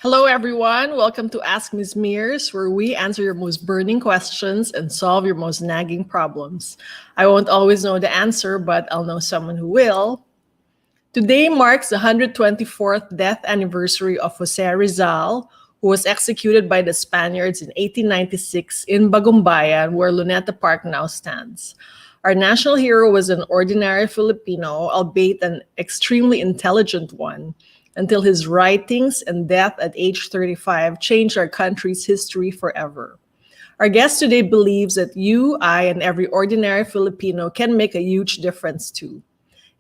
Hello, everyone. Welcome to Ask Ms. Myrz, where we answer your most burning questions and solve your most nagging problems. I won't always know the answer, but I'll know someone who will. Today marks the 124th death anniversary of Jose Rizal, who was executed by the Spaniards in 1896 in Bagumbayan, where Luneta Park now stands. Our national hero was an ordinary Filipino, albeit an extremely intelligent one, until his writings and death at age 35 changed our country's history forever. Our guest today believes that you, I, and every ordinary Filipino can make a huge difference too,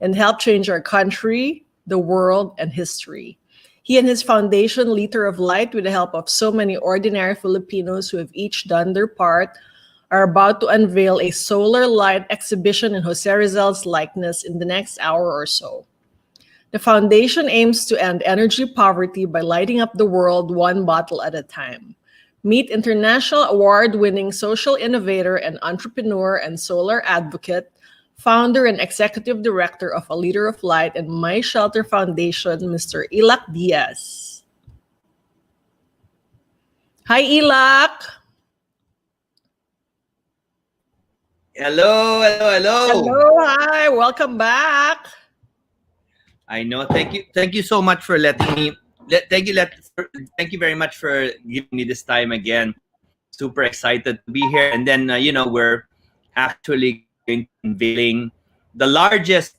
and help change our country, the world, and history. He and his foundation, Liter of Light, with the help of so many ordinary Filipinos who have each done their part, are about to unveil a solar light exhibition in Jose Rizal's likeness in the next hour or so. The foundation aims to end energy poverty by lighting up the world one bottle at a time. Meet international award-winning social innovator and entrepreneur and solar advocate, founder and executive director of A Liter of Light and My Shelter Foundation, Mr. Illac Diaz. Hi, Illac. Hello. Hello, hi. Welcome back. I know. Thank you so much for letting me. Thank you very much for giving me this time again. Super excited to be here. And then we're actually unveiling the largest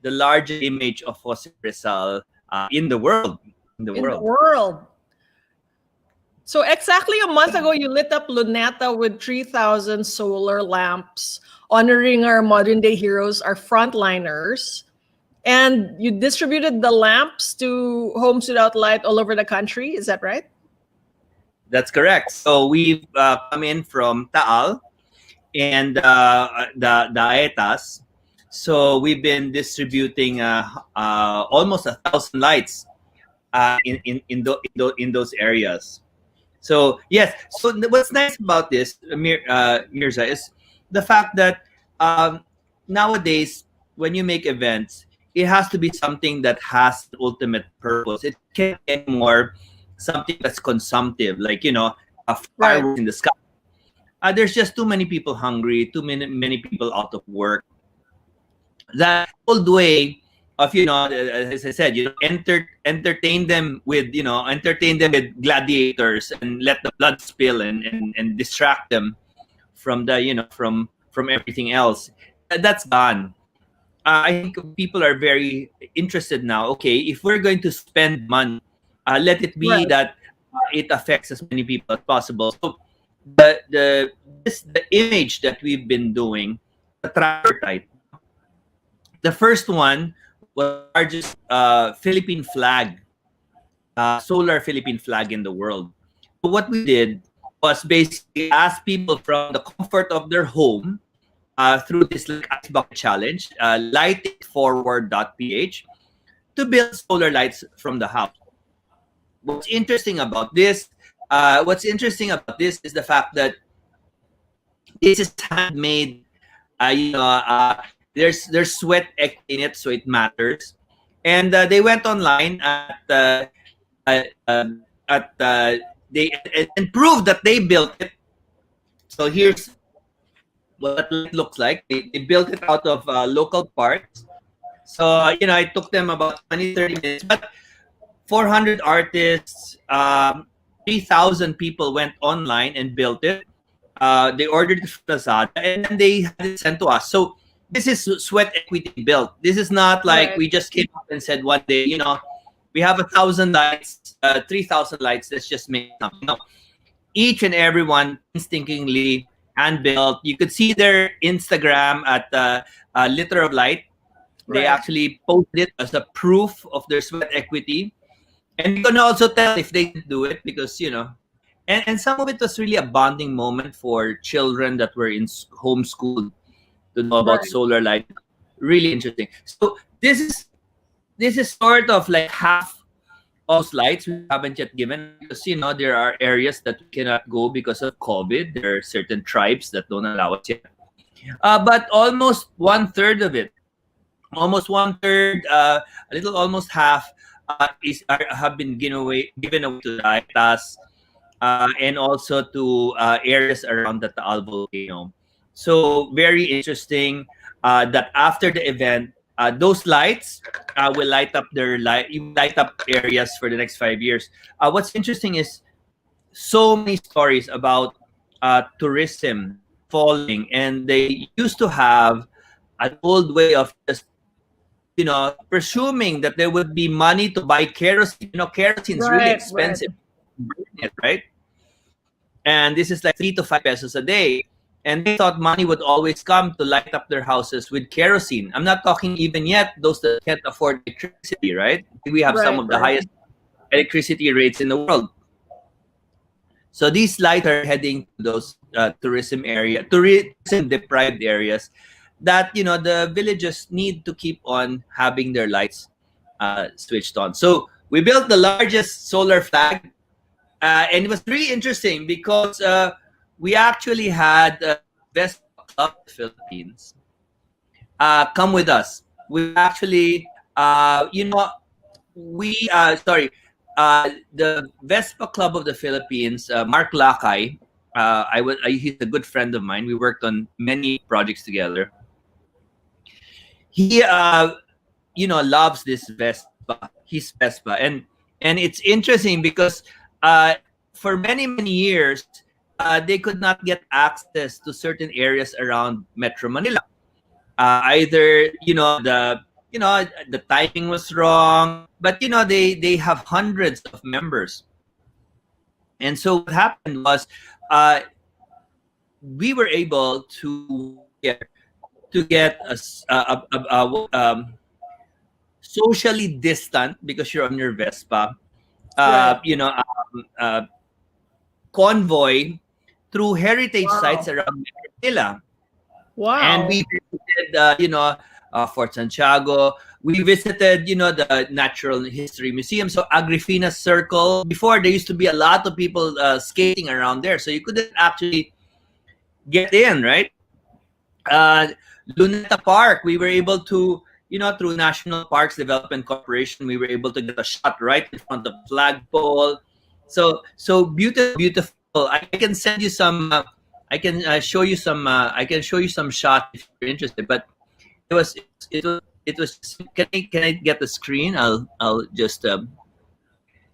image of Jose Rizal in the world. So exactly a month ago, you lit up Luneta with 3,000 solar lamps, honoring our modern day heroes, our frontliners. And you distributed the lamps to homes without light all over the country. Is that right? That's correct. So we've come in from Taal and the Aetas. So we've been distributing almost 1,000 lights in those areas. So yes. So what's nice about this, Myrza, is the fact that nowadays when you make events, it has to be something that has an ultimate purpose. It can't be anymore something that's consumptive, like a fireworks in the sky. There's just too many people hungry, too many people out of work. That old way of as I said, entertain them with gladiators and let the blood spill and distract them from the from everything else. That's gone. I think people are very interested now. Okay, if we're going to spend money, let it be that it affects as many people as possible. So the image that we've been doing, the tripartite. The first one was the largest Philippine flag solar Philippine flag in the world. So what we did was basically ask people from the comfort of their home through this like ice bucket challenge, lightitforward.ph, to build solar lights from the house. What's interesting about this? Is the fact that this is handmade. There's sweat in it, so it matters. And they went online uh, um, at they and proved that they built it. So here's what it looks like. They built it out of local parts. So it took them about 20-30 minutes, but 400 artists, 3,000 people went online and built it. They ordered it from Lazada, and then they had it sent to us. So this is sweat equity built. This is not like Right. we just came up and said one day, we have 1,000 lights, 3,000 lights. Let's just make something. No, each and every one painstakingly hand built. You could see their Instagram at Liter of Light. They Right. actually posted it as a proof of their sweat equity. And you can also tell if they didn't do it because, and some of it was really a bonding moment for children that were in homeschooled to know about Right. solar light. Really interesting. So this is sort of like half of lights we haven't yet given because there are areas that we cannot go because of COVID. There are certain tribes that don't allow us yet. But almost one third of it, almost one third, a little almost half, have been given away to the Aitas, and also to areas around the Taal volcano. So very interesting that after the event, those lights will light up areas for the next 5 years. What's interesting is so many stories about tourism falling, and they used to have an old way of just presuming that there would be money to buy kerosene. Kerosene is really Right. Right. expensive, right? And this is like 3 to 5 pesos a day. And they thought money would always come to light up their houses with kerosene. I'm not talking even yet those that can't afford electricity, right? We have some Right. of the Right. highest electricity rates in the world. So these lights are heading to those tourism deprived areas that the villages need to keep on having their lights switched on. So we built the largest solar flag, and it was really interesting because we actually had Vespa Club of the Philippines come with us. We actually, the Vespa Club of the Philippines, Mark Lakay. He's a good friend of mine. We worked on many projects together. He loves this Vespa, his Vespa, and it's interesting because for many years they could not get access to certain areas around Metro Manila. Either the timing was wrong, but they have hundreds of members, and so what happened was we were able to work together to get socially distant because you're on your Vespa, Right. convoy through heritage sites Wow. around Manila. And Wow. we visited, Fort Santiago. We visited, the Natural History Museum. So Agrifina Circle. Before, there used to be a lot of people skating around there. So you couldn't actually get in, right? Luneta Park, we were able to, through National Parks Development Corporation, we were able to get a shot right in front of the flagpole. So beautiful. I can send you some. I can show you some. I can show you some shots if you're interested. But it was. It was. Can I get the screen? I'll just.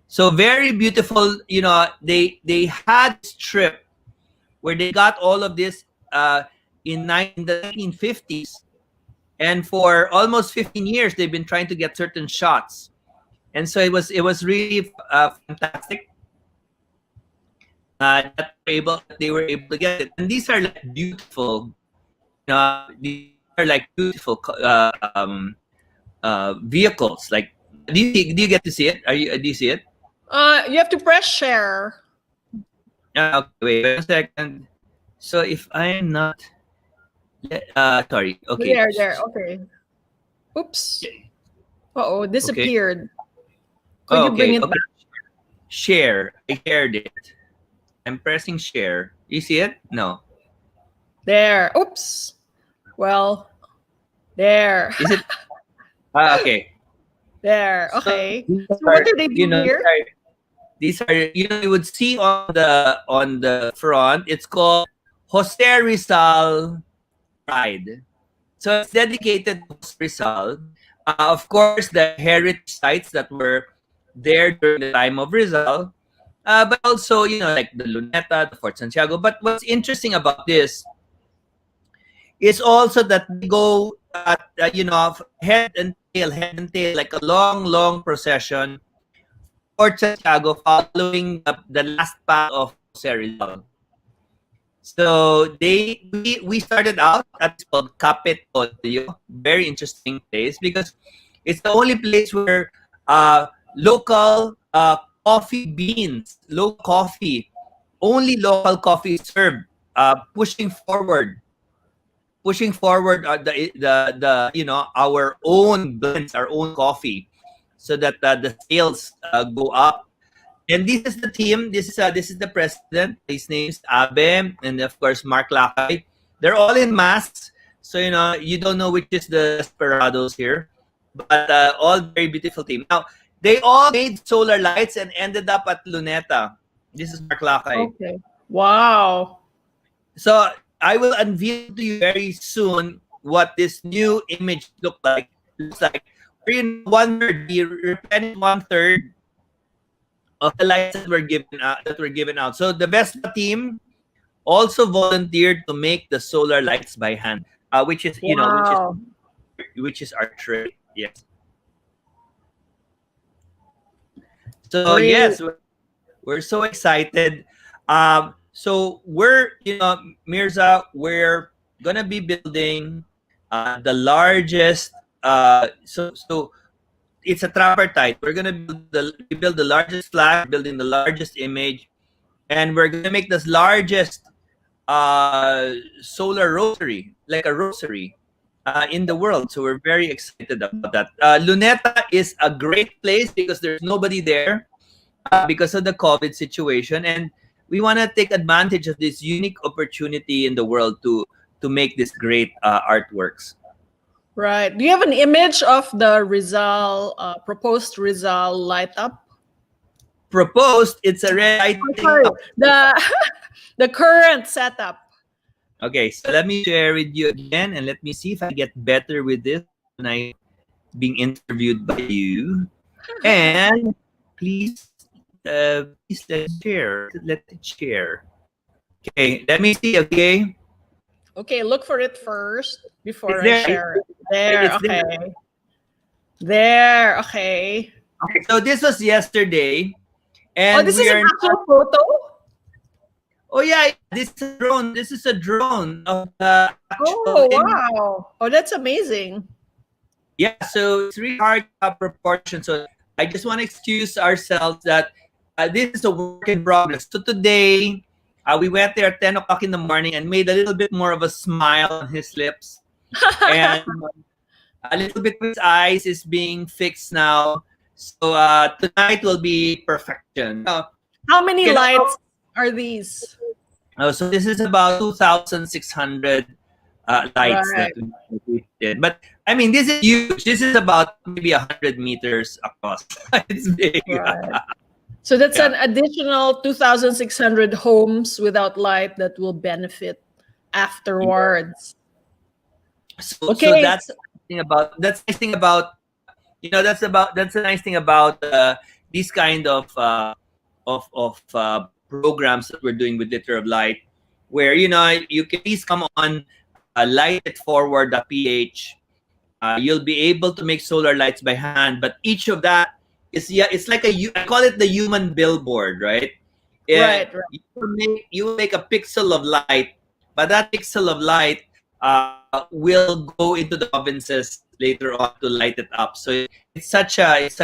So very beautiful. They had this trip where they got all of this in the 1950s, and for almost 15 years they've been trying to get certain shots, and so it was really fantastic that they were able to get it. And these are like beautiful, vehicles. Like, do you get to see it? Do you see it? You have to press share. Okay, wait a second. So if I'm not, sorry. Okay. There. Okay. Oops. Uh-oh, Okay. disappeared. Could Oh, you bring okay. it Okay. back? Share. I shared it. I'm pressing share. You see it? No. There. Oops. Well, there. Is it? Okay. There. So Okay. these So what are, do they you do know, here? these are, you would see on the front. It's called Jose Rizal Pride. So it's dedicated to Jose Rizal. Of course, the heritage sites that were there during the time of Rizal, but also, like the Luneta, the Fort Santiago. But what's interesting about this is also that they go, head and tail, like a long, long procession, Fort Santiago, following the last path of Jose Rizal. So we started out at this called Capitolio, very interesting place because it's the only place where local coffee beans, local coffee, only local coffee is served, pushing forward our own blends, our own coffee, so that the sales go up. And this is the team. This is the president. His name is Abe, and of course Mark Lakay. They're all in masks, so you don't know which is the desperados here, but all very beautiful team. Now they all made solar lights and ended up at Luneta. This is Mark Lakay. Okay. Wow. So I will unveil to you very soon what this new image looks like. Where one third, we replenish one third of the lights that were given out. So the Vespa team also volunteered to make the solar lights by hand, which is Wow. which is our trade. Yes. So Great. yes, we're so excited. So Mirza, we're gonna be building the largest. So it's a tripartite. We're gonna build the largest flag, building the largest image, and we're gonna make this largest solar rosary, like a rosary, in the world. So we're very excited about that. Luneta is a great place because there's nobody there because of the COVID situation, and we want to take advantage of this unique opportunity in the world to make these great artworks. Right. Do you have an image of the Rizal, proposed Rizal light up? Proposed, it's a red lighting up. The the current setup. Okay, so let me share with you again, and let me see if I get better with this when I being interviewed by you. And please, let's share. Let it share. Okay, let me see. Okay, Okay, look for it first before it's I there. share it. There. It's Okay. there. There. Okay. Okay, so this was yesterday, Oh, and this we is an are. actual photo. Oh yeah, this is a drone. This is a drone of the actual Oh image. wow. Oh, that's amazing. Yeah, so it's really hard to have proportion. So I just want to excuse ourselves that this is a work in progress. So today, we went there at 10 o'clock in the morning and made a little bit more of a smile on his lips. And a little bit of his eyes is being fixed now. So tonight will be perfection. How many you know, lights are these? so this is about 2,600 lights Right. that we did. But I mean, this is huge. This is about maybe 100 meters across. It's big. Right. So that's Yeah. an additional 2,600 homes without light that will benefit afterwards. So Okay. that's the thing about that's the nice thing about these kind of programs that we're doing with Liter of Light, where you can please come on light it forward.ph. You'll be able to make solar lights by hand, but each of that it's like I call it the human billboard, right? Right. You will make a pixel of light, but that pixel of light will go into the provinces later on to light it up. So it's such a it's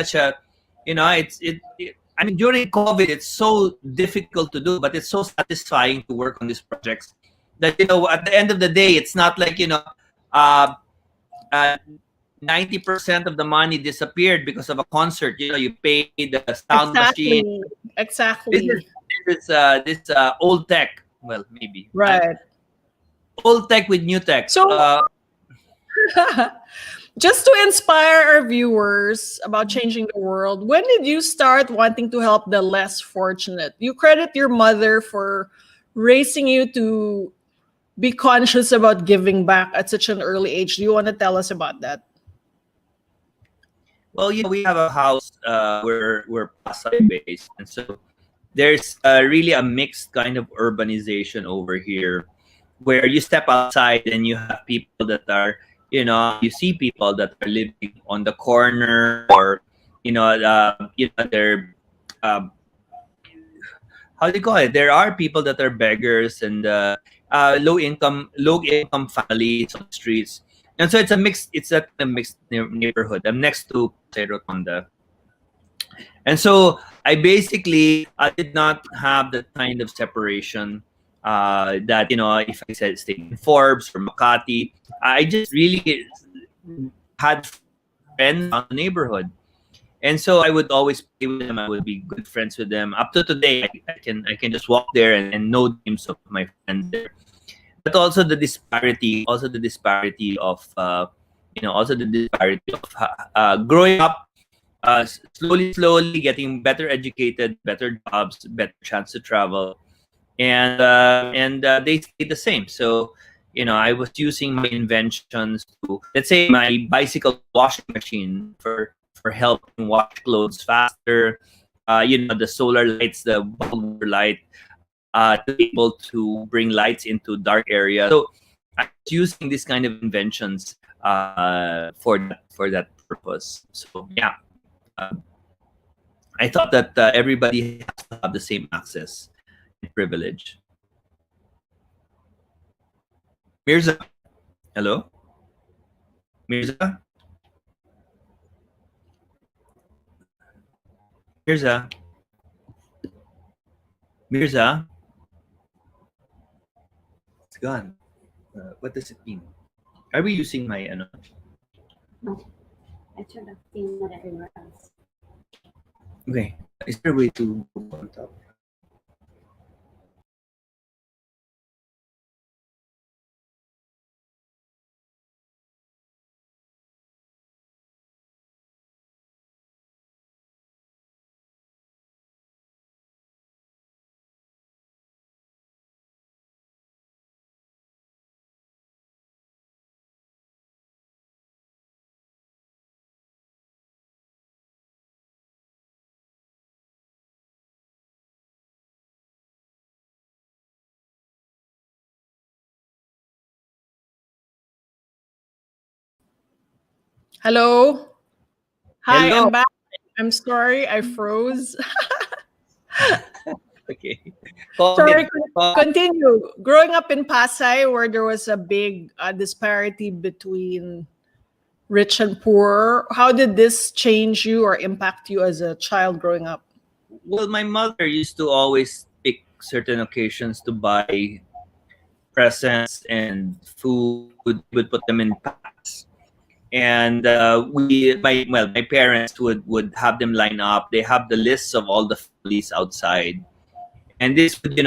I mean, during COVID, it's so difficult to do, but it's so satisfying to work on these projects that, at the end of the day, it's not like, uh, uh, 90% of the money disappeared because of a concert. You pay the sound machine. Exactly. This is Exactly. old tech. Well, maybe Right. old tech with new tech. So, just to inspire our viewers about changing the world, when did you start wanting to help the less fortunate? You credit your mother for raising you to be conscious about giving back at such an early age. Do you want to tell us about that? Well, we have a house we're Pasay based, and so there's really a mixed kind of urbanization over here, where you step outside and you have people that are, you see people that are living on the corner, or they're um, how do you call it? There are people that are beggars and low income families on the streets, and so it's a mixed neighborhood. I'm next to Pasay Rotonda, and so I did not have the kind of separation that, if I said stay in Forbes or Makati. I just really had friends on the neighborhood, and so I would always play with them. I would be good friends with them. Up to today, I can just walk there and know the names of my friends there. But also the disparity of growing up, slowly getting better educated, better jobs, better chance to travel, and they stay the same. So, I was using my inventions to, let's say, my bicycle washing machine for helping wash clothes faster. The solar lights, the bulb light, to be able to bring lights into dark areas. So I was using this kind of inventions for that purpose. So yeah, uh, I thought that everybody has to have the same access and privilege. Mirza, hello, Mirza, Mirza, Mirza. It's gone. What does it mean? Are we using my ano? No, I turned off the internet everywhere else. Okay, is there a way to go on top? Hello. Hi, Hello. I'm back. I'm sorry, I froze. Okay. Sorry, COVID. continue. Growing up in Pasay, where there was a big disparity between rich and poor, how did this change you or impact you as a child growing up? Well, my mother used to always pick certain occasions to buy presents and food. Would put them in packs, and my parents would have them line up. They have the lists of all the families outside, and this would,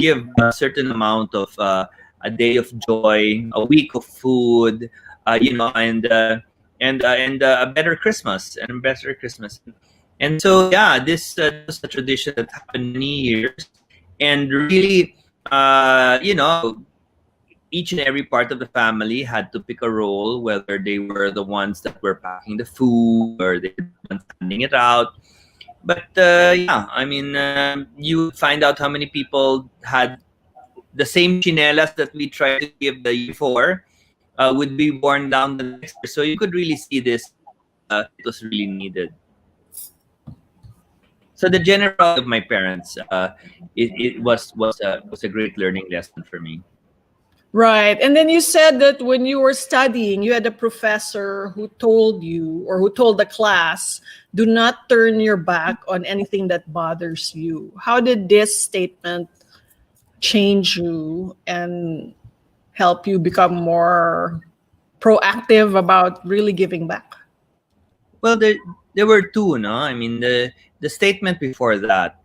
give a certain amount of a day of joy, a week of food, and a better Christmas. And so, yeah, this was a tradition that happened many years, and really, each and every part of the family had to pick a role, whether they were the ones that were packing the food or they were the ones handing it out. But yeah, I mean, you would find out how many people had the same chinelas that we tried to give the year before, would be worn down the next year. So you could really see this. It was really needed. So the generosity of my parents, it was a great learning lesson for me. Right. And then you said that when you were studying, you had a professor who told you or who told the class, do not turn your back on anything that bothers you. How did this statement change you and help you become more proactive about really giving back? Well, there were two, no? I mean, the statement before that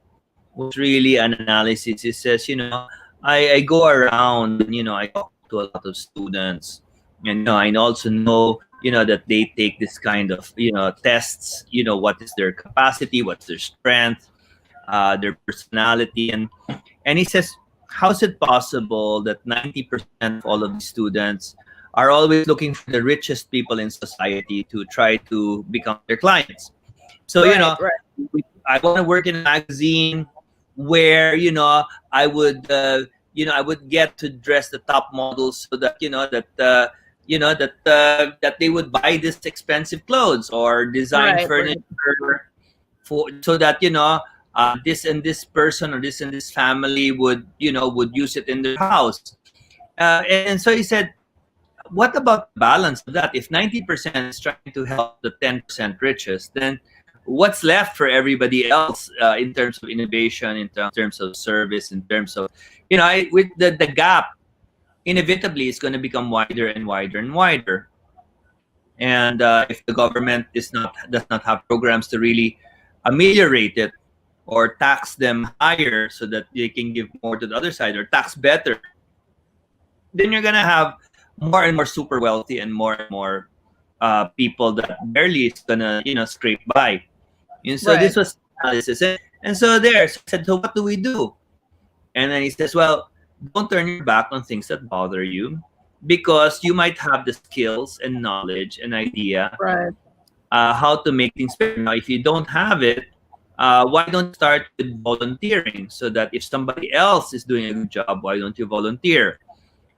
was really an analysis. It says, I go around and, I talk to a lot of students. And, I also know, that they take this kind of, tests, what is their capacity, what's their strength, their personality. And he says, how's it possible that 90% of all of the students are always looking for the richest people in society to try to become their clients? So, Right. I want to work in a magazine where, I would get to dress the top models so that, that they would buy this expensive clothes or design Right. furniture so that, this and this person or this and this family would use it in their house. And so he said, what about the balance of that? If 90% is trying to help the 10% richest, then what's left for everybody else in terms of innovation, in terms of service, in terms of, with the gap, inevitably is going to become wider and wider and wider. And if the government does not have programs to really ameliorate it or tax them higher so that they can give more to the other side or tax better, then you're going to have more and more super wealthy and more people that barely is going to, scrape by. And so this Right. was analysis. And so there, so I said, so what do we do? And then he says, well, don't turn your back on things that bother you because you might have the skills and knowledge and idea Right. how to make things better. Now, if you don't have it, why don't you start with volunteering so that if somebody else is doing a good job, why don't you volunteer?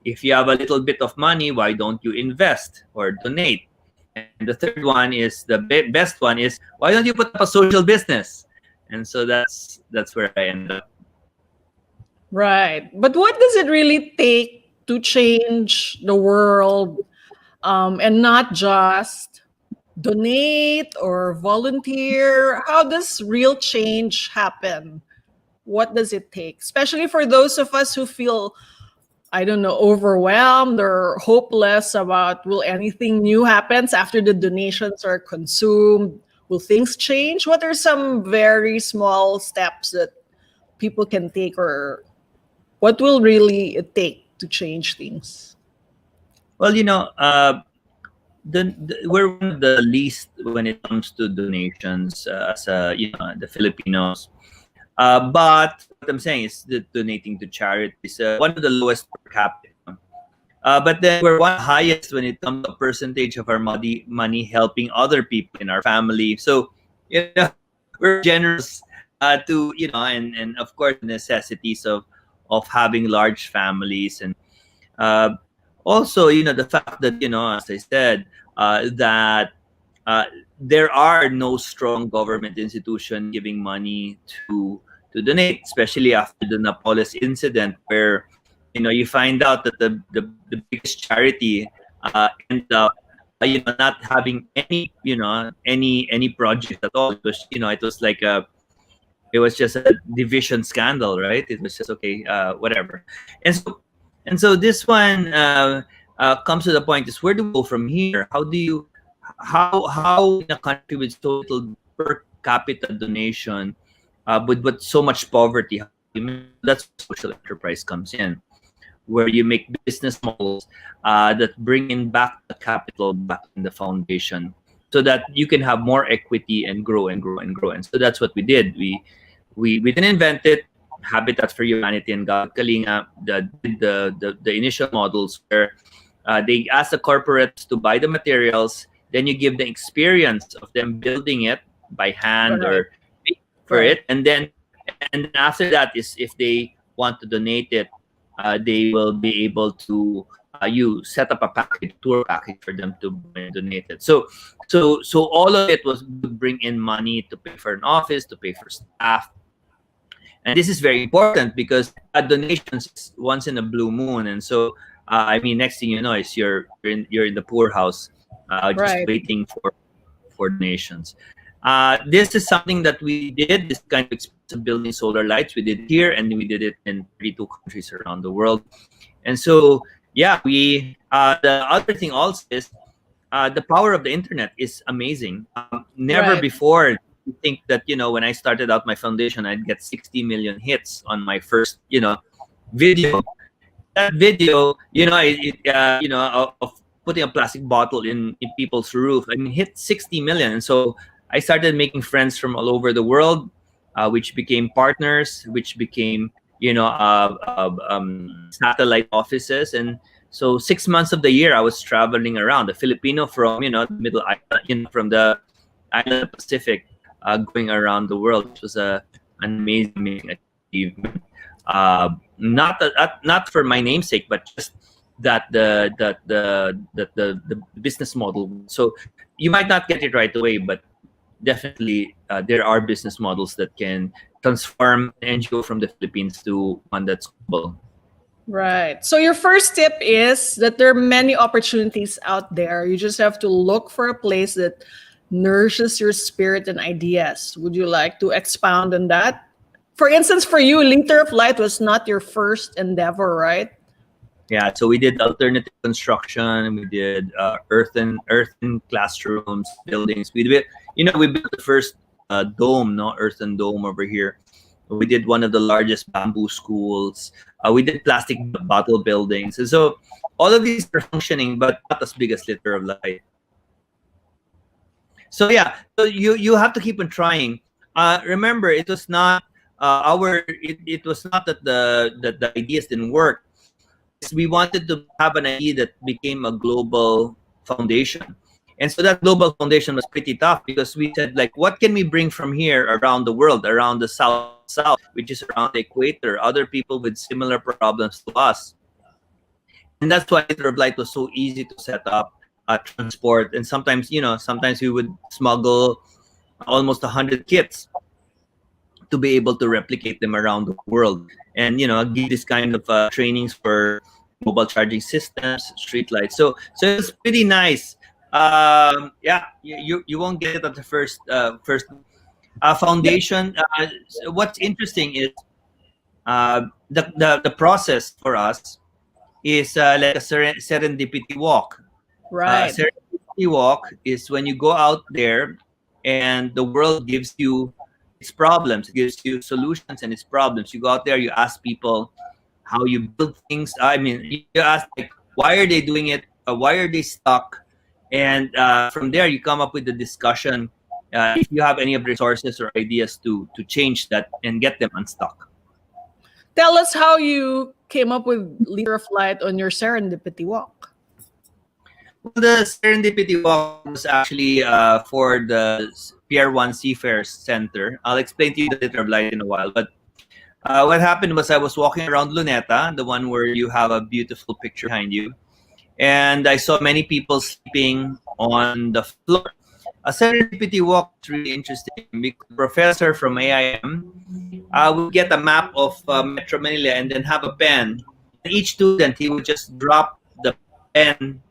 If you have a little bit of money, why don't you invest or donate? And the third one is the best one is why don't you put up a social business? And so that's where I end up. Right. But what does it really take to change the world, and not just donate or volunteer? How does real change happen? What does it take? Especially for those of us who feel, I don't know, overwhelmed or hopeless about will anything new happens after the donations are consumed? Will things change? What are some very small steps that people can take, or what will really it take to change things? Well, we're one of the least when it comes to donations as the Filipinos. But what I'm saying is that donating to charity is one of the lowest per capita. But then we're one of the highest when it comes to percentage of our money helping other people in our family. So, we're generous to, and of course, the necessities of having large families. And uh, also, the fact that, as I said, that uh, there are no strong government institution giving money to donate, especially after the Napoles incident, where you find out that the biggest charity ended up not having any project at all. It was like it was just a division scandal, right? It was just okay, whatever. And so this one comes to the point is, where do we go from here? How in a country with so little per capita donation, with so much poverty, that's where social enterprise comes in, where you make business models that bring in back the capital back in the foundation so that you can have more equity and grow and grow and grow. And so that's what we did. We didn't invent it. Habitat for Humanity and God Kalinga the initial models where they ask the corporates to buy the materials, then you give the experience of them building it by hand Right. or pay for Right. it, and then after that is if they want to donate it, they will be able to you set up a tour package for them to donate it. So all of it would bring in money to pay for an office, to pay for staff. And this is very important because donations is once in a blue moon. And so I mean, next thing you know is you're in the poorhouse, just Right. waiting for donations. This is something that we did. This kind of experience of building solar lights, we did it here, and we did it in 32 countries around the world. And so, yeah, we. The other thing also is the power of the internet is amazing. Never Right. before you think that when I started out my foundation, I'd get 60 million hits on my first video. That video, of putting a plastic bottle in people's roof, I mean, hit 60 million. And so I started making friends from all over the world, which became partners, which became, satellite offices. And so 6 months of the year, I was traveling around the Filipino from, the middle island, from the island of the Pacific, going around the world. It was an amazing achievement. Not for my namesake, but just that the business model. So you might not get it right away, but definitely there are business models that can transform an NGO from the Philippines to one that's global. Right. So your first tip is that there are many opportunities out there. You just have to look for a place that nourishes your spirit and ideas. Would you like to expound on that? For instance, for you, Liter of Light was not your first endeavor, right? Yeah, so we did alternative construction. We did earthen classrooms, buildings. We built the first dome, no earthen dome over here. We did one of the largest bamboo schools. We did plastic bottle buildings, and so all of these are functioning, but not as big as Liter of Light. So yeah, so you have to keep on trying. Remember, it was not it was not that the ideas didn't work. We wanted to have an idea that became a global foundation. And so that global foundation was pretty tough because we said, like, what can we bring from here around the world, around the south, which is around the equator, other people with similar problems to us. And that's why Liter of Light was so easy to set up, transport. And sometimes we would smuggle almost 100 kits to be able to replicate them around the world, and give this kind of trainings for mobile charging systems, street lights. So it's pretty nice. Yeah, you won't get it at the first foundation. So what's interesting is the process for us is like a serendipity walk. Right. Serendipity walk is when you go out there and the world gives you its problems, it gives you solutions and its problems. You go out there, you ask people how you build things. I mean, you ask, like, why are they doing it? Why are they stuck? And from there, you come up with the discussion. If you have any of the resources or ideas to change that and get them unstuck. Tell us how you came up with Liter of Light on your serendipity walk. Well, the Serendipity Walk was actually for the Pier 1 Seafarers Center. I'll explain to you the Liter of Light in a while. But what happened was I was walking around Luneta, the one where you have a beautiful picture behind you. And I saw many people sleeping on the floor. A Serendipity Walk is really interesting because the professor from AIM would get a map of Metro Manila and then have a pen. And each student, he would just drop the pen.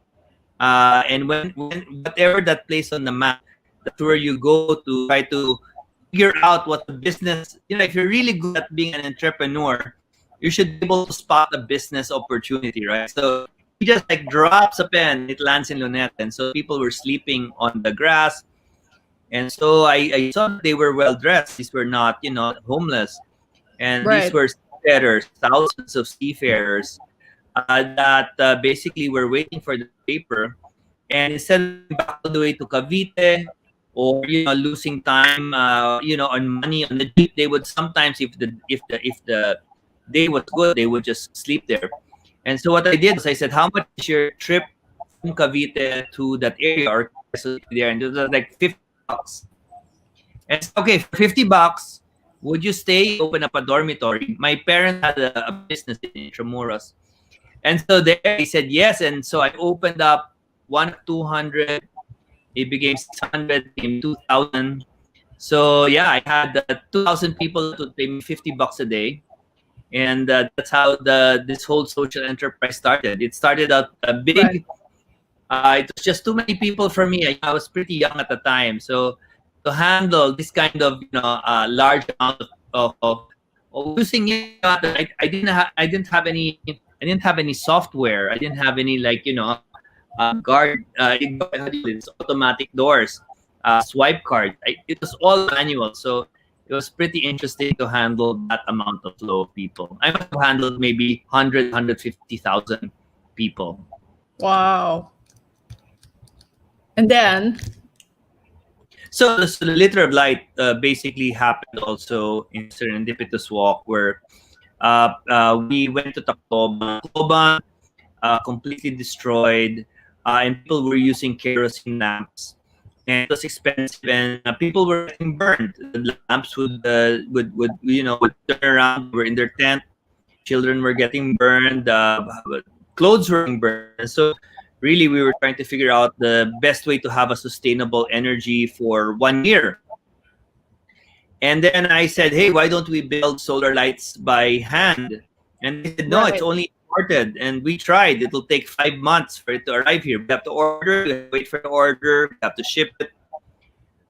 And when whatever that place on the map, that's where you go to try to figure out what the business. If you're really good at being an entrepreneur, you should be able to spot a business opportunity, right? So he just like drops a pen, it lands in Luneta, and so people were sleeping on the grass, and so I saw that they were well dressed. These were not homeless, and Right. these were seafarers, thousands of seafarers that basically were waiting for the paper, and instead of going back all the way to Cavite or losing time on money on the jeep, they would sometimes, if the day was good, they would just sleep there. And so what I did was I said, how much is your trip from Cavite to that area or there? And it was like $50. And so, okay, for $50, would you stay, open up a dormitory? My parents had a business in Intramuros. And so there they said yes. And so I opened up one of 200. It became 600, became 2,000. So yeah, I had 2,000 people to pay me $50 a day. and that's how this whole social enterprise started. It started out big. Right. It was just too many people for me. I was pretty young at the time, so to handle this kind of large amount of using it, I didn't have any software. I didn't have any guard how do you call this, automatic doors, swipe cards. It was all manual, so it was pretty interesting to handle that amount of flow of people. I must have handled maybe 150,000 people. Wow. And then, So the litter of light basically happened also in Serendipitous Walk, where we went to Tacloban, completely destroyed, and people were using kerosene lamps, and it was expensive, and people were getting burned. The lamps would turn around, were in their tent, children were getting burned, clothes were being burned. So really, we were trying to figure out the best way to have a sustainable energy for 1 year. And then I said, hey, why don't we build solar lights by hand? And they said, no, it's right. only imported. And we tried. It'll take 5 months for it to arrive here. We have to order, we have to wait for the order, we have to ship it.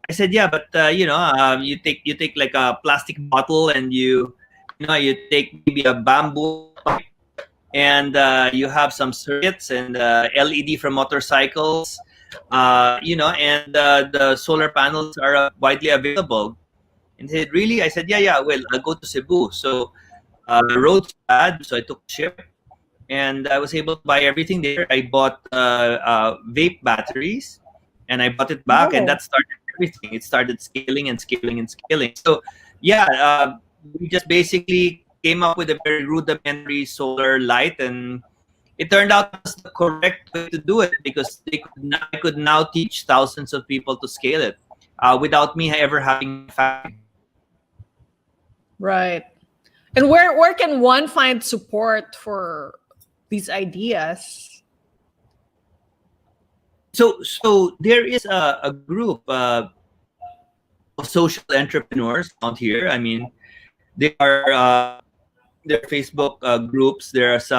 I said, yeah, but you take like a plastic bottle, and you take maybe a bamboo pipe, and you have some circuits and LED from motorcycles, and the solar panels are widely available. And he said, really? I said, yeah, well, I'll go to Cebu. So the roads bad, so I took a ship, and I was able to buy everything there. I bought vape batteries, and I bought it back, and Oh, that started everything. It started scaling and scaling and scaling. So yeah, we just basically came up with a very rudimentary solar light, and it turned out it was the correct way to do it, because I could now teach thousands of people to scale it without me ever having a factory. right. And where can one find support for these ideas? So there is a group of social entrepreneurs out here. I mean, there are Facebook groups. There's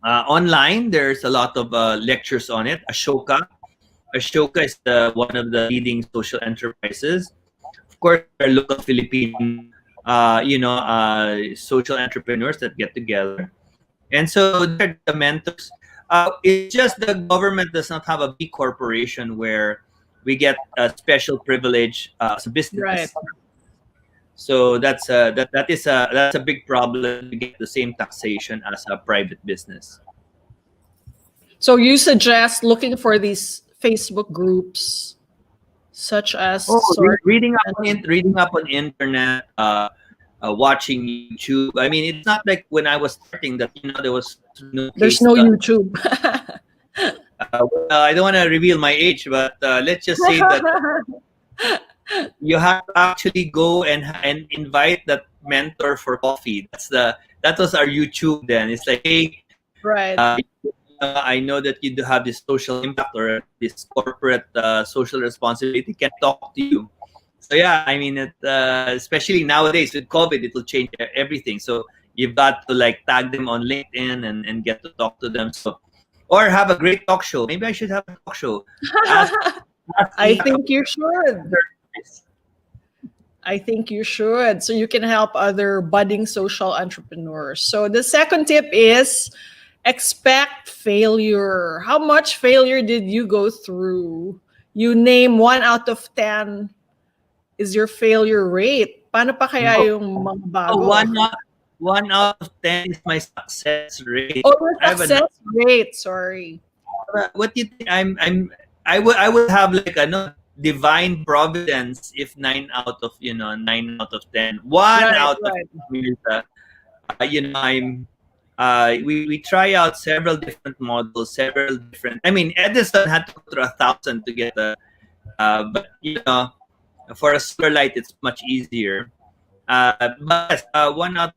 online. There's a lot of lectures on it. Ashoka is one of the leading social enterprises. Of course, there are local Philippine, social entrepreneurs that get together, and so they're the mentors. It's just the government does not have a big corporation where we get a special privilege as a Right. business. So that's a big problem to get the same taxation as a private business. So you suggest looking for these Facebook groups, such as Oh, sort. reading up on internet, watching YouTube. I mean, it's not like when I was starting that there was no There's case no study. YouTube. Well, I don't want to reveal my age, but let's just say that you have to actually go and invite that mentor for coffee. That was our YouTube then. It's like, hey, Right. I know that you do have this social impact or this corporate social responsibility. Can I talk to you? So yeah, I mean, especially nowadays with COVID, it will change everything. So you've got to like tag them on LinkedIn and get to talk to them. So, or have a great talk show. Maybe I should have a talk show. Ask, I me think you should. about- I think you should. So you can help other budding social entrepreneurs. So the second tip is expect failure. How much failure did you go through? You name 1 out of 10 is your failure rate. Paano pa kaya No, yung mga no, bago? one out of 10 is my success rate. Oh, your I have a success rate. Sorry. what do you think? I would have like a divine providence if 9 out of 10. One Right, out of right. 10 is I'm we try out several different models, several different. I mean, Edison had to go through 1,000 to get but for a solar light, it's much easier. But 1 out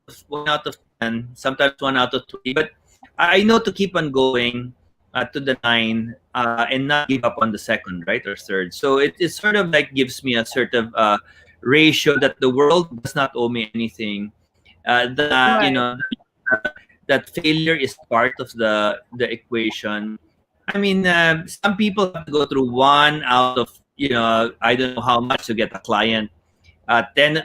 of 10, sometimes 1 out of 20. But I know to keep on going to the 9 and not give up on the second, right, or third. So it sort of like gives me a sort of ratio that the world does not owe me anything. That Right. that failure is part of the equation. I mean, some people have to go through one out of I don't know how much to get a client. 10,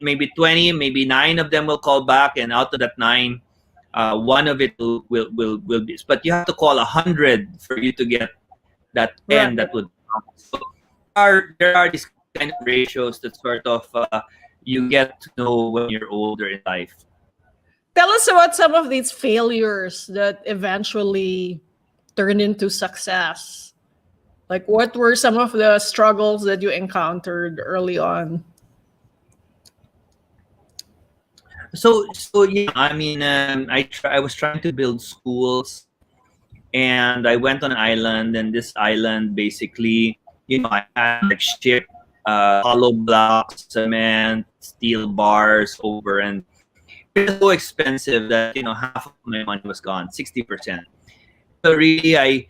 maybe 20, maybe 9 of them will call back, and out of that 9, one of it will be. But you have to call 100 for you to get that Right. 10 that would come. So there are these kind of ratios that sort of you get to know when you're older in life. Tell us about some of these failures that eventually turned into success. Like, what were some of the struggles that you encountered early on? So yeah, I mean, I was trying to build schools, and I went on an island, and this island basically, I had like ship, hollow blocks, cement, steel bars over, and it was so expensive that half of my money was gone, 60%. So really, I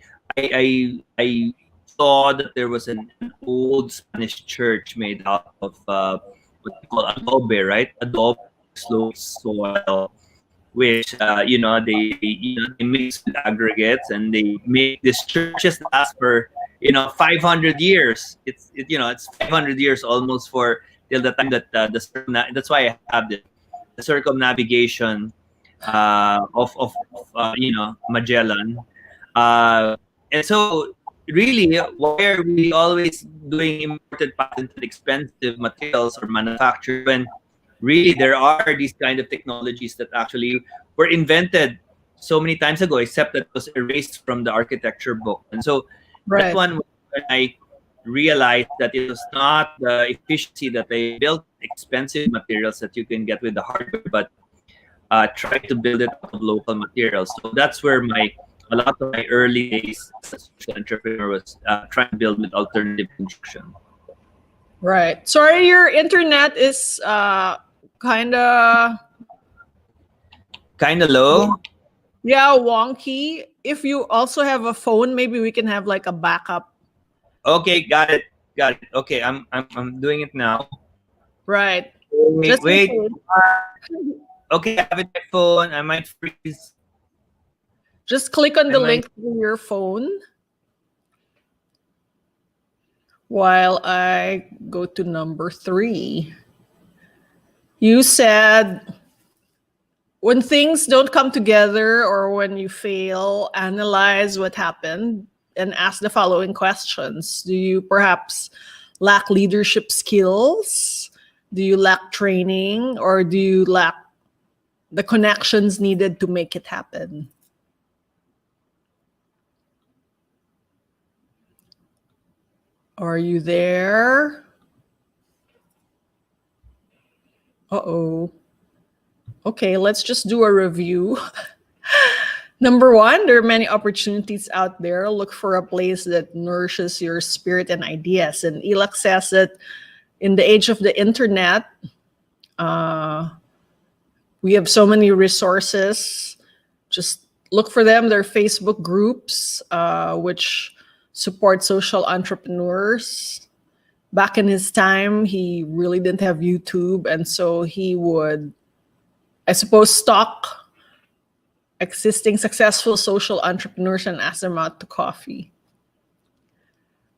saw that there was an old Spanish church made out of what we call adobe, right? Adobe slope soil, which they mix with aggregates, and they make these churches last for 500 years. It's 500 years almost for till the time that that's why I have the circumnavigation of Magellan. And so really, why are we always doing imported patented expensive materials or manufactured when really there are these kind of technologies that actually were invented so many times ago, except that it was erased from the architecture book. And so that Right. one, when I realized that it was not the efficiency that they built expensive materials that you can get with the hardware, but try to build it out of local materials. So that's where a lot of my early days as a social entrepreneur was trying to build with alternative construction. Right. Sorry, your internet is kind of Low. wonky. If you also have a phone, maybe we can have like a backup. Okay, got it. Okay, I'm doing it now. Right. Wait, Just in wait. case. Okay, I have it on my phone. I might freeze. Just click on I the might. link to your phone while I go to number 3. You said when things don't come together or when you fail, analyze what happened and ask the following questions. Do you perhaps lack leadership skills? Do you lack training? Or do you lack the connections needed to make it happen? Are you there? Uh-oh. Okay, let's just do a review. Number 1, there are many opportunities out there. Look for a place that nourishes your spirit and ideas. And Illac says that in the age of the internet, we have so many resources. Just look for them. There are Facebook groups which support social entrepreneurs. Back in his time, he really didn't have YouTube, and so he would, I suppose, stalk existing successful social entrepreneurs and ask them out to coffee.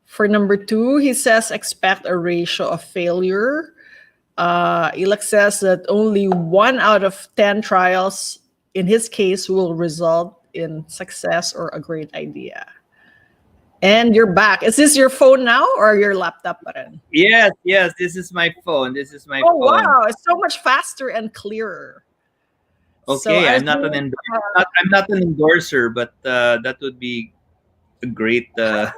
For number 2, he says expect a ratio of failure. Illac says that only 1 out of 10 trials, in his case, will result in success or a great idea. And you're back. Is this your phone now or your laptop pa rin? Yes, this is my phone. Oh, wow. It's so much faster and clearer. Okay, So I'm not an endorser, but that would be a great. Yeah.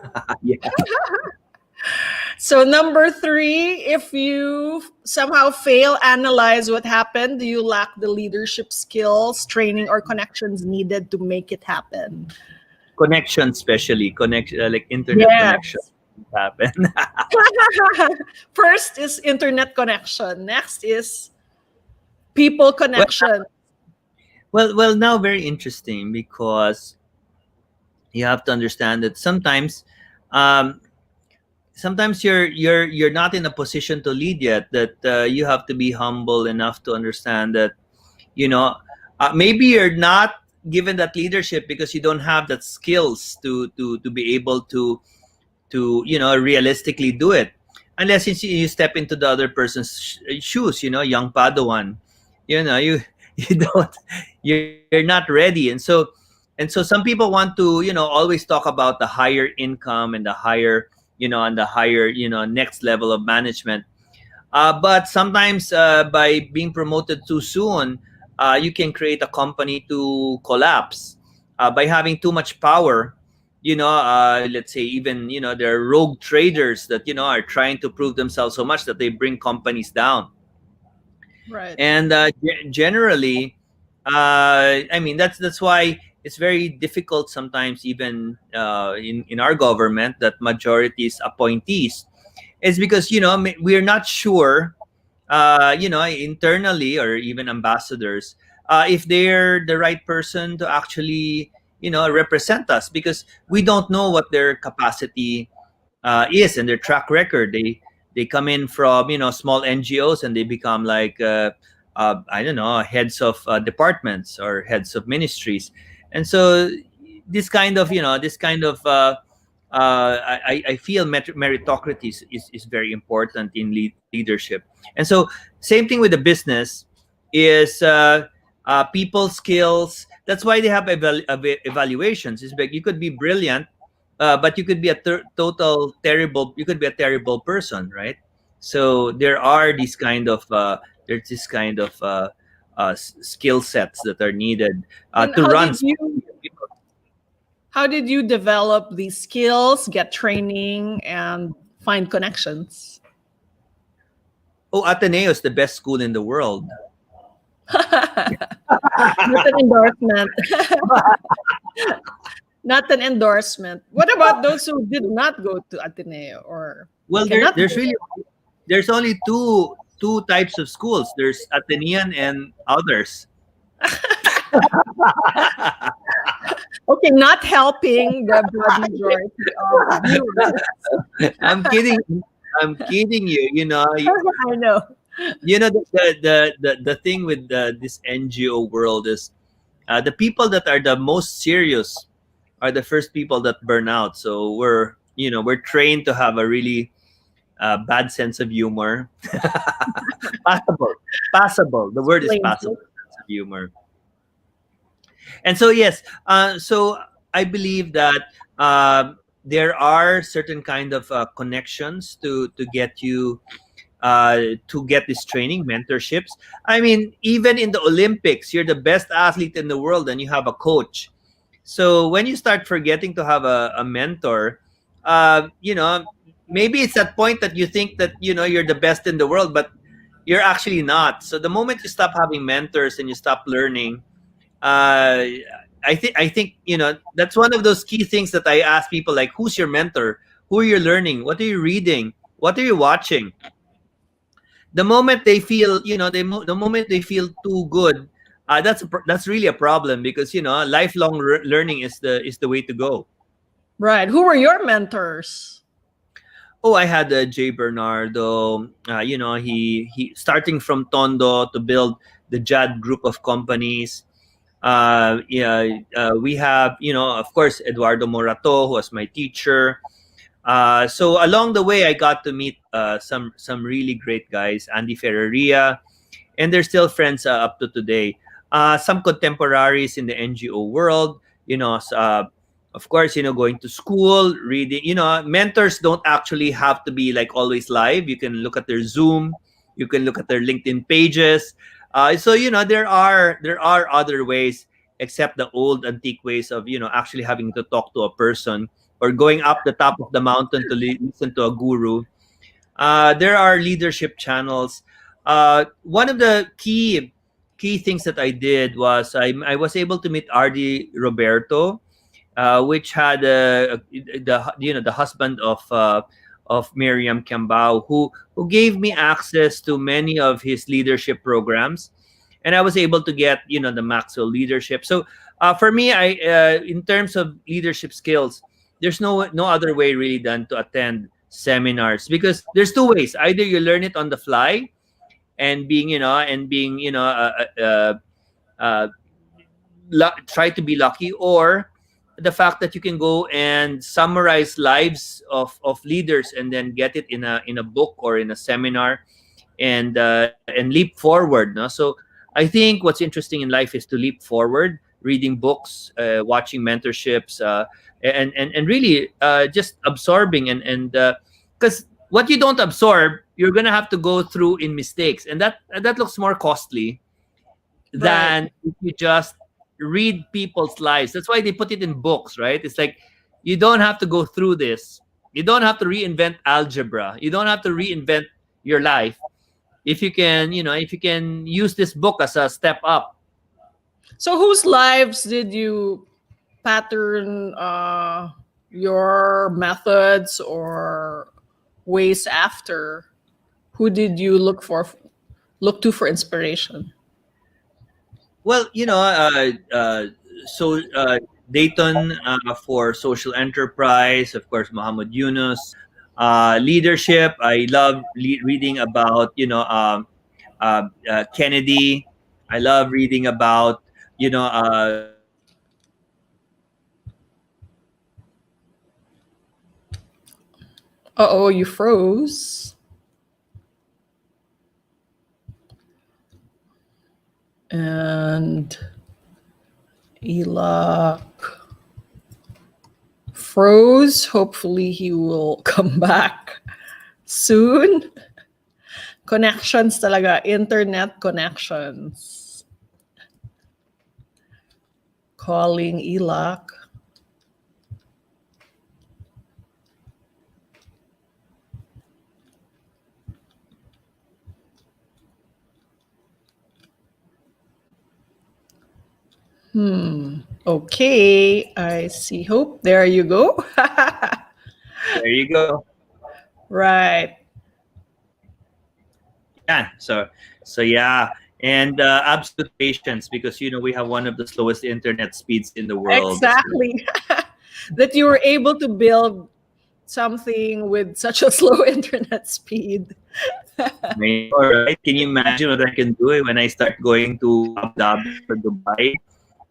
So number 3, if you somehow fail, analyze what happened. Do you lack the leadership skills, training, or connections needed to make it happen? Connection, especially like internet connection happen. First is internet connection. Next is people connection. Well, now very interesting because you have to understand that sometimes you're not in a position to lead yet. That you have to be humble enough to understand that You know, maybe you're not given that leadership because you don't have that skills to be able to realistically do it, unless you step into the other person's shoes, young Padawan. You you don't, you're not ready. And so some people want to always talk about the higher income and the higher and the higher next level of management. But sometimes by being promoted too soon, you can create a company to collapse by having too much power. Let's say even there are rogue traders that are trying to prove themselves so much that they bring companies down. Right. And generally, I mean that's why it's very difficult sometimes, even in our government, that majorities appointees. It's because we're not sure, internally, or even ambassadors, if they're the right person to actually, represent us, because we don't know what their capacity is and their track record. They come in from small NGOs and they become like I don't know, heads of departments or heads of ministries. And so this kind of I feel meritocracy is very important in leadership. And so same thing with the business is people skills. That's why they have evaluations. It's like you could be brilliant, but you could be a total terrible. You could be a terrible person, right? So there are these kind of there's this kind of skill sets that are needed And to run. how did you develop these skills, get training, and find connections? Oh, Ateneo is the best school in the world. Not an endorsement. Not an endorsement. What about those who did not go to Ateneo or Well, cannot there's go? really there's only two types of schools. There's Atenean and others. Okay, not helping the broad majority of viewers. I'm kidding. I'm kidding you. I know. The thing with this NGO world is the people that are the most serious are the first people that burn out. So we're trained to have a really bad sense of humor. Passable. The word is Explains passable. Sense of humor. And so yes, so I believe that there are certain kind of connections to get you to get this training, mentorships. I mean, even in the Olympics, you're the best athlete in the world and you have a coach. So when you start forgetting to have a mentor, maybe it's that point that you think that you're the best in the world, but you're actually not. So the moment you stop having mentors and you stop learning, I think that's one of those key things that I ask people, like, who's your mentor? Who are you learning? What are you reading? What are you watching? The moment they feel, the moment they feel too good, that's really a problem, because lifelong learning is the way to go. Right. Who were your mentors? Oh, I had Jay Bernardo. He starting from Tondo to build the JAD group of companies. We have, of course, Eduardo Morato, who was my teacher. So along the way, I got to meet some really great guys, Andy Ferreria, and they're still friends up to today. Some contemporaries in the NGO world, of course, going to school, reading. Mentors don't actually have to be like always live. You can look at their Zoom, you can look at their LinkedIn pages. So there are other ways except the old antique ways of actually having to talk to a person or going up the top of the mountain to listen to a guru. There are leadership channels. One of the key things that I did was I was able to meet RD Roberto, which had the husband of Miriam Cambao, who gave me access to many of his leadership programs, and I was able to get the Maxwell leadership. So for me, I in terms of leadership skills, there's no other way really than to attend seminars, because there's two ways: either you learn it on the fly and being uh, try to be lucky, or the fact that you can go and summarize lives of leaders and then get it in a book or in a seminar, and leap forward. No? So I think what's interesting in life is to leap forward, reading books, watching mentorships, and really just absorbing, and because what you don't absorb, you're gonna have to go through in mistakes, and that looks more costly Right. than if you just read people's lives. That's why they put it in books, right? It's like you don't have to go through this. You don't have to reinvent algebra. You don't have to reinvent your life if you can, if you can use this book as a step up. So whose lives did you pattern your methods or ways after? Who did you look to for inspiration? Well, so Dayton for social enterprise, of course, Muhammad Yunus. Leadership, I love reading about, Kennedy. I love reading about, Uh-oh, you froze. And Illac froze. Hopefully he will come back soon. Connections talaga, internet connections. Calling Illac. Okay, I see hope. There you go. there you go. Right. Yeah. So yeah, and absolute patience, because we have one of the slowest internet speeds in the world. Exactly. That you were able to build something with such a slow internet speed. I know, right? Can you imagine what I can do when I start going to Abu Dhabi or Dubai,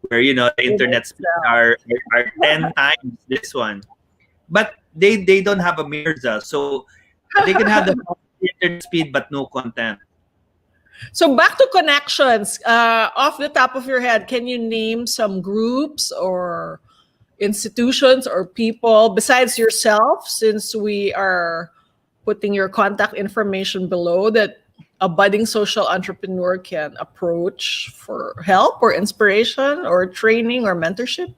where the In internet speeds itself. are 10 times this one? But they don't have a Mirza, so they can have the internet speed but no content. So back to connections. Off the top of your head, can you name some groups or institutions or people besides yourself, since we are putting your contact information below, that a budding social entrepreneur can approach for help or inspiration or training or mentorship?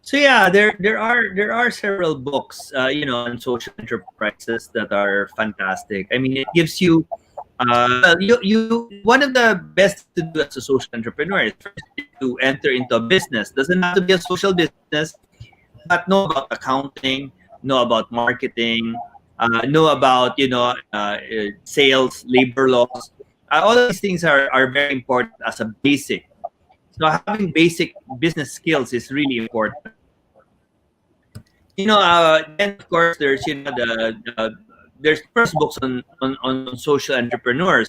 So yeah, there are several books, on social enterprises that are fantastic. I mean, it gives you, well, you one of the best to do as a social entrepreneur is first to enter into a business. Doesn't have to be a social business, but know about accounting, know about marketing, know about sales, labor laws. All of these things are very important as a basic. So having basic business skills is really important. Then of course there's there's first books on social entrepreneurs.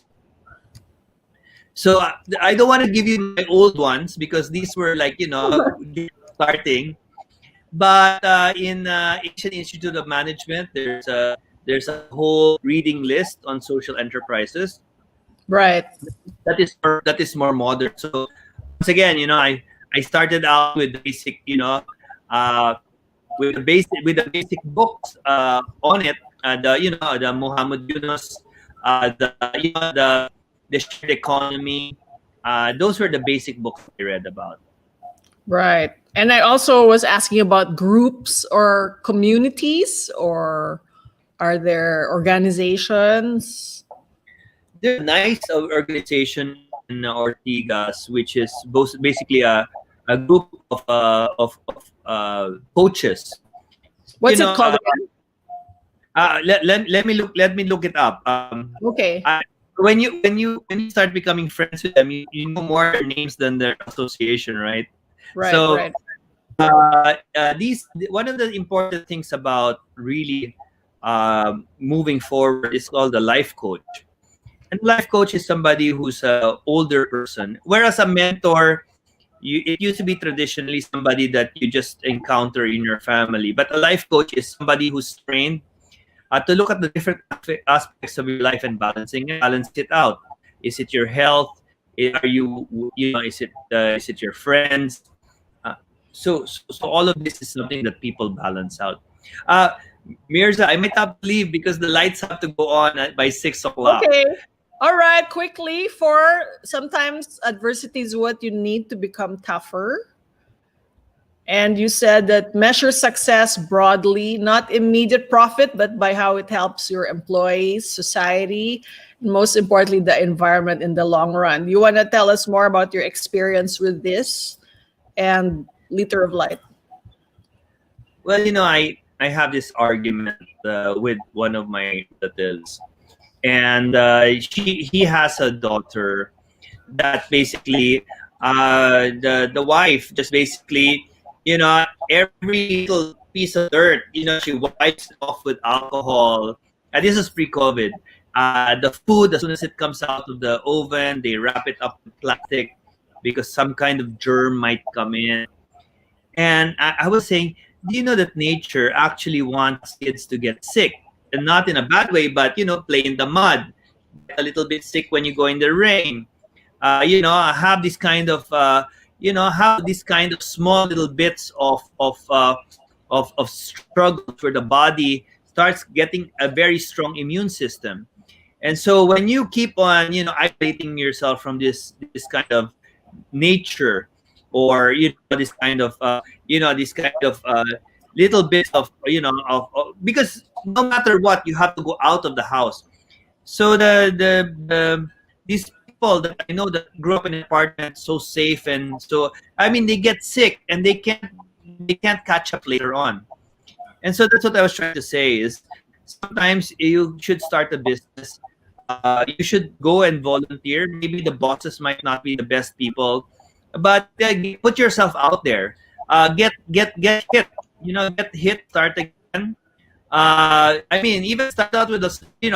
So I don't want to give you my old ones, because these were like starting. But in Asian Institute of Management, there's a whole reading list on social enterprises Right. that is more modern. So once again, I started out with the basic, uh, with the basic books on it. The Muhammad Yunus, the shared economy. Those were the basic books I read about. Right. And I also was asking about groups or communities, or are there organizations? There's a nice organization in Ortigas, which is basically a group of coaches. What's it called again? Let me look it up. Okay. When you start becoming friends with them, you know more their names than their association, right? Right, So right. these one of the important things about really moving forward is called the life coach. And life coach is somebody who's a older person, whereas a mentor, it used to be traditionally somebody that you just encounter in your family. But a life coach is somebody who's trained to look at the different aspects of your life and balance it out. Is it your health? Are you, is it your friends? Uh, so all of this is something that people balance out. Uh, Mirza, I might have to leave because the lights have to go on by 6 o'clock. Okay. All right. Quickly, for sometimes adversity is what you need to become tougher. And you said that measure success broadly, not immediate profit, but by how it helps your employees, society, and most importantly, the environment in the long run. You want to tell us more about your experience with this and Liter of Light? Well, I have this argument with one of my relatives, and he has a daughter that basically the wife just basically, every little piece of dirt, she wipes it off with alcohol. And this is pre-COVID. The food, as soon as it comes out of the oven, they wrap it up with plastic because some kind of germ might come in. And I was saying, do you know that nature actually wants kids to get sick? And not in a bad way, but, play in the mud, get a little bit sick when you go in the rain. Have this kind of, have this kind of small little bits of struggle where the body starts getting a very strong immune system. And so when you keep on, isolating yourself from this kind of nature, or this kind of little bits of because no matter what, you have to go out of the house. So these people that I know that grew up in an apartment so safe, and so I mean they get sick and they can't catch up later on. And so that's what I was trying to say is sometimes you should start a business. You should go and volunteer. Maybe the bosses might not be the best people, but put yourself out there. Get hit. Get hit. Start again. I mean, even start out with I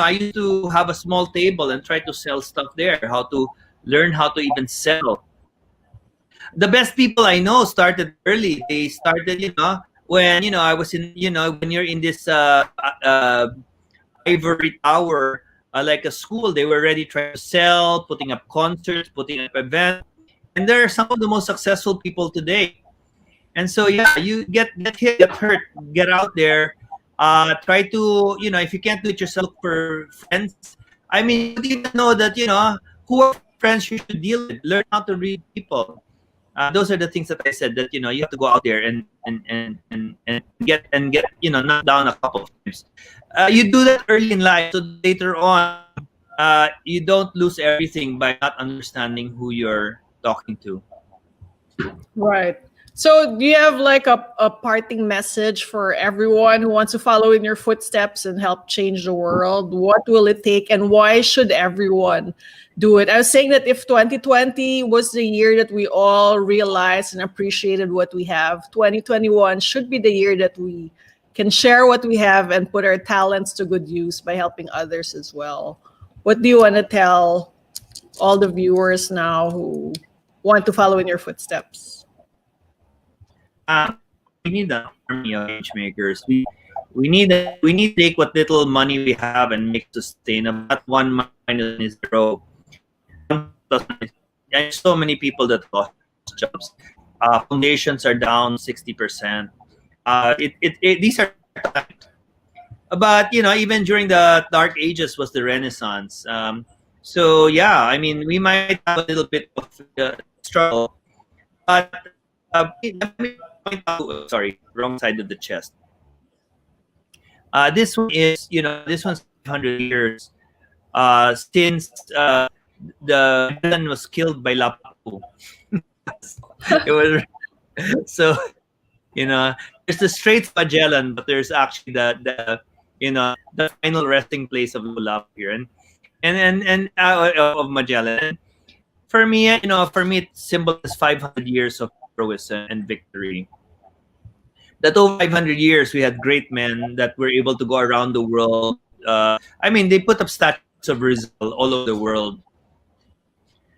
used to have a small table and try to sell stuff there. How to learn how to even sell. The best people I know started early. They started, when I was in, when you're in this ivory tower, like a school, they were already trying to sell, putting up concerts, putting up events, and they're some of the most successful people today. And so, yeah, you get hit, get hurt, get out there, try to, if you can't do it yourself, for friends. I mean, you don't even know that, who are friends you should deal with. Learn how to read people. Those are the things that I said, that you have to go out there and get knocked down a couple of times. You do that early in life, so later on you don't lose everything by not understanding who you're talking to. Right. So, do you have like a parting message for everyone who wants to follow in your footsteps and help change the world? What will it take, and why should everyone do it? I was saying that if 2020 was the year that we all realized and appreciated what we have, 2021 should be the year that we can share what we have and put our talents to good use by helping others as well. What do you want to tell all the viewers now who want to follow in your footsteps? We need an army of change makers. We need to take what little money we have and make it sustainable. Not one minus one is zero. There's so many people that lost jobs. Foundations are down 60%. These are times. But even during the dark ages was the Renaissance. So yeah, I mean, we might have a little bit of struggle, but let me point out. Sorry, wrong side of the chest. This one is, this one's 500 years since the Magellan was killed by Lapu. It was so, there's the Straits of Magellan, but there's actually the final resting place of Lapu here, and of Magellan. For me, it symbolizes 500 years of heroism and victory. That over 500 years, we had great men that were able to go around the world. I mean, they put up statues of Rizal all over the world.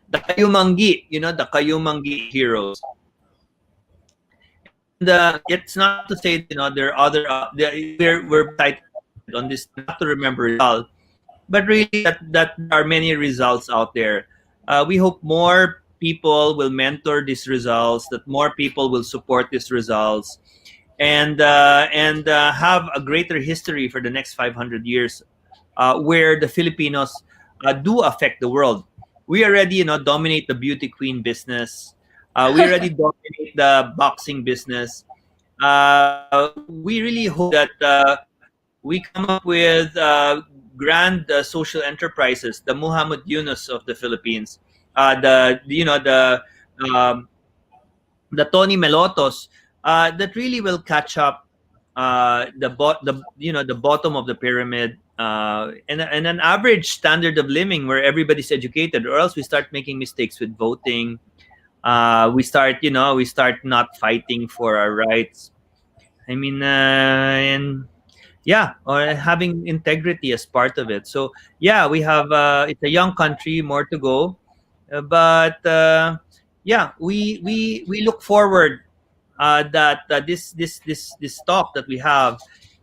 The Kayumangi, the Kayumangi heroes. And it's not to say, there are other, we're excited on this, not to remember Rizal, but really that there are many results out there. We hope more people will mentor these results, that more people will support these results, and have a greater history for the next 500 years, where the Filipinos do affect the world. We already, dominate the beauty queen business. We already dominate the boxing business. We really hope that we come up with grand social enterprises, the Muhammad Yunus of the Philippines, um, the Tony Melotos, that really will catch up the bottom of the pyramid, and an average standard of living where everybody's educated, or else we start making mistakes with voting. We start not fighting for our rights. I mean, and yeah, or having integrity as part of it. So yeah, we have it's a young country, more to go, but yeah, we look forward that this talk that we have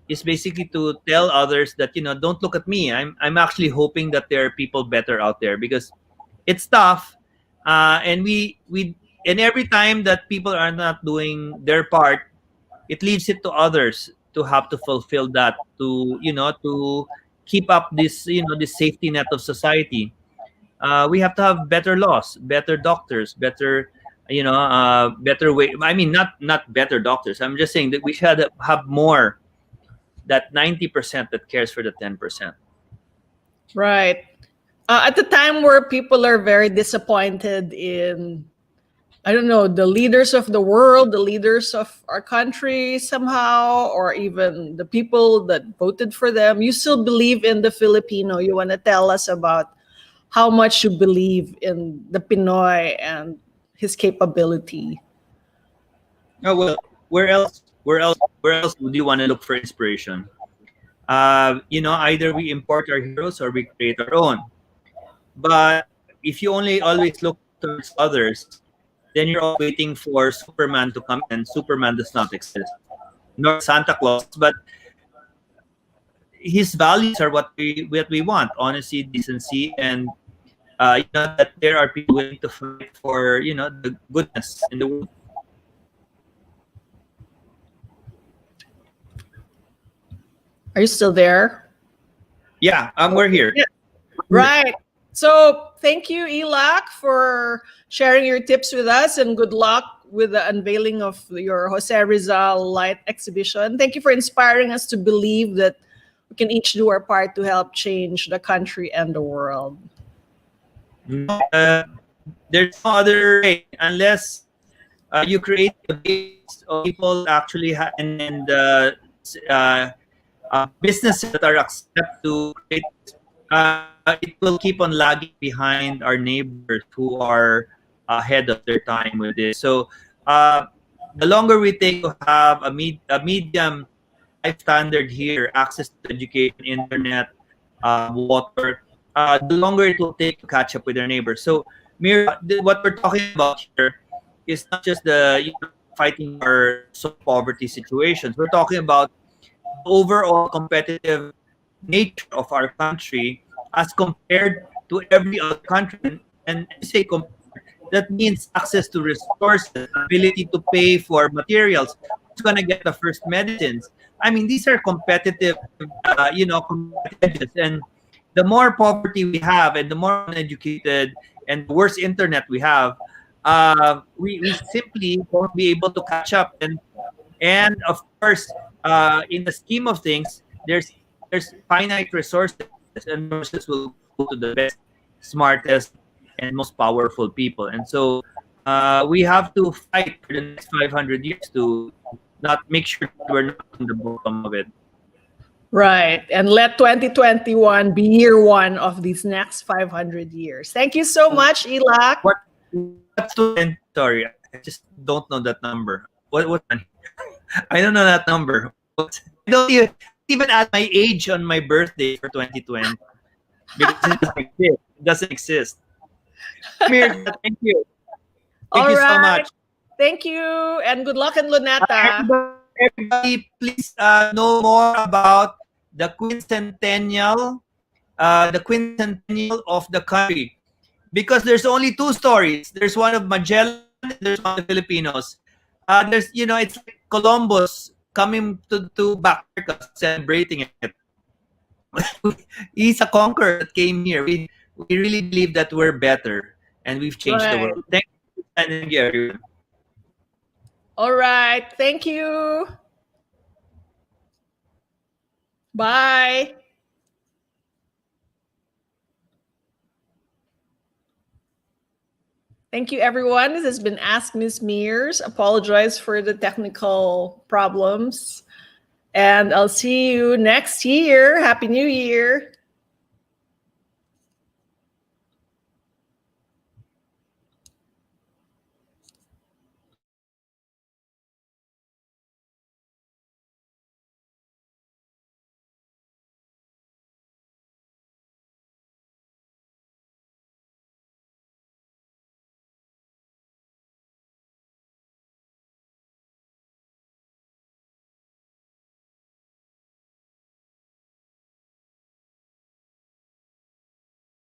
is basically to tell others that, don't look at me. I'm actually hoping that there are people better out there, because it's tough, and we and every time that people are not doing their part, it leaves it to others to have to fulfill that, to keep up this safety net of society. We have to have better laws, better doctors, better way. I mean, not better doctors. I'm just saying that we should have more, that 90% that cares for the 10%. Right. At the time where people are very disappointed in, I don't know, the leaders of the world, the leaders of our country somehow, or even the people that voted for them, you still believe in the Filipino. You want to tell us about how much you believe in the Pinoy and his capability. Oh well, where else would you want to look for inspiration? Either we import our heroes or we create our own. But if you only always look towards others, then you're all waiting for Superman to come, and Superman does not exist, nor Santa Claus. But his values are what we want: honesty, decency, and that there are people willing to fight for the goodness in the world. Are you still there? Yeah, we're here. Yeah. Right. So thank you, Illac, for sharing your tips with us, and good luck with the unveiling of your Jose Rizal Light exhibition. Thank you for inspiring us to believe that we can each do our part to help change the country and the world. There's no other way, unless you create a base of people actually businesses that are accept to create. It will keep on lagging behind our neighbors who are ahead of their time with this. So the longer we take to have a medium life standard here, access to education, internet, water, the longer it will take to catch up with our neighbors. So what we're talking about here is not just the fighting our poverty situations. We're talking about the overall competitive nature of our country as compared to every other country. And I say compared, that means access to resources, ability to pay for materials, who's going to get the first medicines. I mean, these are competitive, competitive. And the more poverty we have, and the more uneducated and the worse internet we have, we simply won't be able to catch up. And of course, in the scheme of things, there's finite resources, and resources will go to the best, smartest, and most powerful people. And so we have to fight for the next 500 years to not make sure that we're not on the bottom of it. Right. And let 2021 be year one of these next 500 years. Thank you so much, Illac. Sorry, I just don't know that number. What? I don't know that number. I don't even add my age on my birthday for 2020. because it doesn't exist. It doesn't exist. Myrz, thank you. Thank All you so right. much. Thank you, and good luck in Luneta. Everybody, please know more about the quincentennial, of the country, because there's only two stories. There's one of Magellan and there's one of the Filipinos. There's, it's like Columbus coming to back America, celebrating it. He's a conqueror that came here. We really believe that we're better and we've changed the Right. world. Thank you, and thank you, everyone. All right. Thank you. Bye. Thank you, everyone. This has been Ask Ms. Myrz. Apologize for the technical problems. And I'll see you next year. Happy New Year.